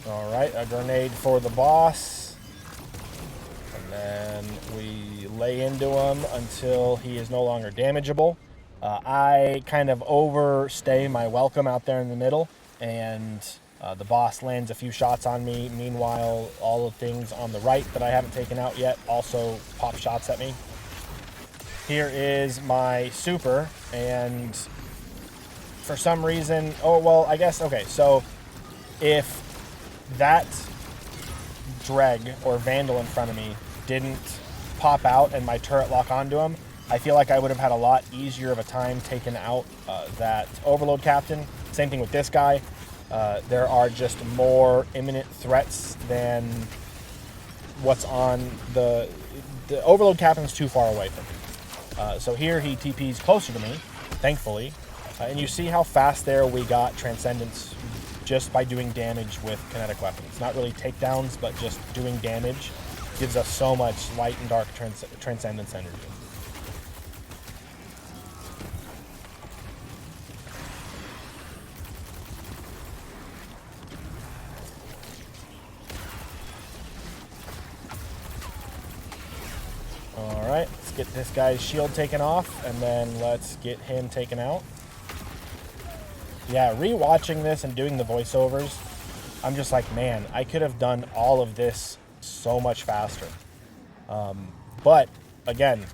All right, a grenade for the boss. And then we lay into him until he is no longer damageable. I kind of overstay my welcome out there in the middle, and the boss lands a few shots on me. Meanwhile, all the things on the right that I haven't taken out yet also pop shots at me. Here is my super, and for some reason, okay, so if that Dreg or Vandal in front of me didn't pop out and my turret lock onto him, I feel like I would have had a lot easier of a time taking out that Overload Captain. Same thing with this guy. There are just more imminent threats than what's on the Overload Captain's too far away from me. So here he TP's closer to me, thankfully. And you see how fast there we got Transcendence just by doing damage with kinetic weapons. Not really takedowns, but just doing damage gives us so much light and dark Transcendence energy. Alright, let's get this guy's shield taken off, and then let's get him taken out. Yeah, rewatching this and doing the voiceovers, I'm just like, man, I could have done all of this so much faster. But, again,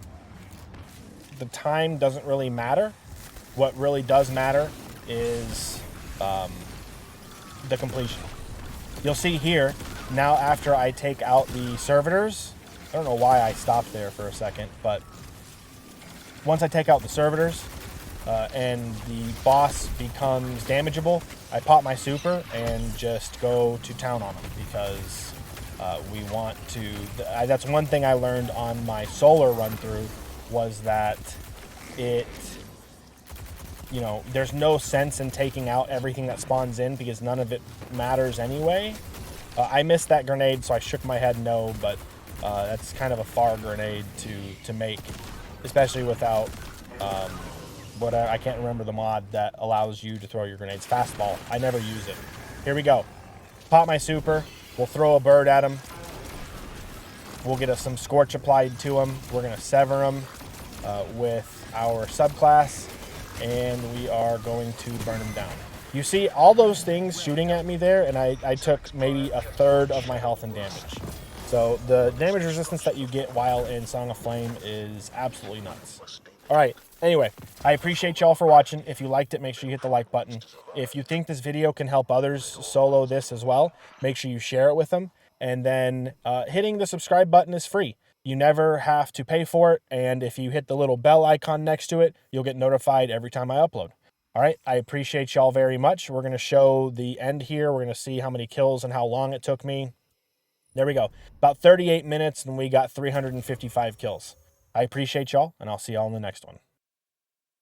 the time doesn't really matter. What really does matter is the completion. You'll see here, now after I take out the servitors, I don't know why I stopped there for a second, but once I take out the servitors and the boss becomes damageable, I pop my super and just go to town on him because we want to... That's one thing I learned on my solar run-through was that there's no sense in taking out everything that spawns in because none of it matters anyway. I missed that grenade, so I shook my head no, but that's kind of a far grenade to make, especially without I can't remember the mod that allows you to throw your grenades. Fastball. I never use it. Here we go. Pop my super. We'll throw a bird at him. We'll get some scorch applied to him. We're going to sever him with our subclass, and we are going to burn him down. You see all those things shooting at me there, and I took maybe a third of my health and damage. So the damage resistance that you get while in Song of Flame is absolutely nuts. All right, anyway, I appreciate y'all for watching. If you liked it, make sure you hit the like button. If you think this video can help others solo this as well, make sure you share it with them. And then hitting the subscribe button is free. You never have to pay for it. And if you hit the little bell icon next to it, you'll get notified every time I upload. All right, I appreciate y'all very much. We're going to show the end here. We're going to see how many kills and how long it took me. There we go. About 38 minutes, and we got 355 kills. I appreciate y'all, and I'll see y'all in the next one.